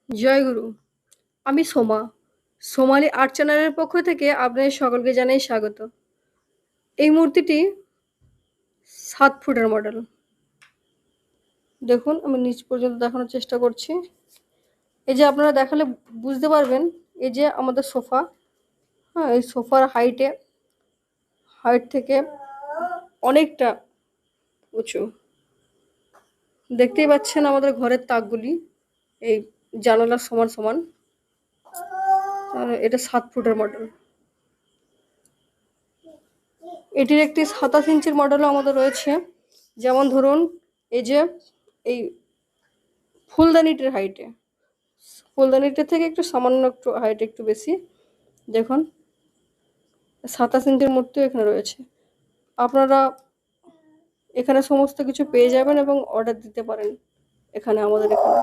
জয়গুরু। আমি Soma. Somali art চ্যানেলের পক্ষ থেকে আপনাদের সকলকে জানাই স্বাগত। এই মূর্তিটি ৭ ফুটের মডেল। দেখুন আমি নিচ পর্যন্ত দেখানোর চেষ্টা করছি। এই যে আপনারা দেখালে বুঝতে পারবেন, এই যে আমাদের সোফা, হ্যাঁ, এই সোফার হাইট থেকে অনেকটা উঁচু। দেখতেই পাচ্ছেন আমাদের ঘরের তাকগুলি এই জানালার সমান সমান। এটা ৭ ফুটের মডেল। এটির একটি ২৭ ইঞ্চির মডেলও আমাদের রয়েছে। যেমন ধরুন, এই যে এই ফুলদানিটির হাইটে, ফুলদানিটির থেকে একটু সামান্য একটু হাইট একটু বেশি। দেখুন ২৭ ইঞ্চির মূর্তিও এখানে রয়েছে। আপনারা এখানে সমস্ত কিছু পেয়ে যাবেন এবং অর্ডার দিতে পারেন এখানে, আমাদের এখানে।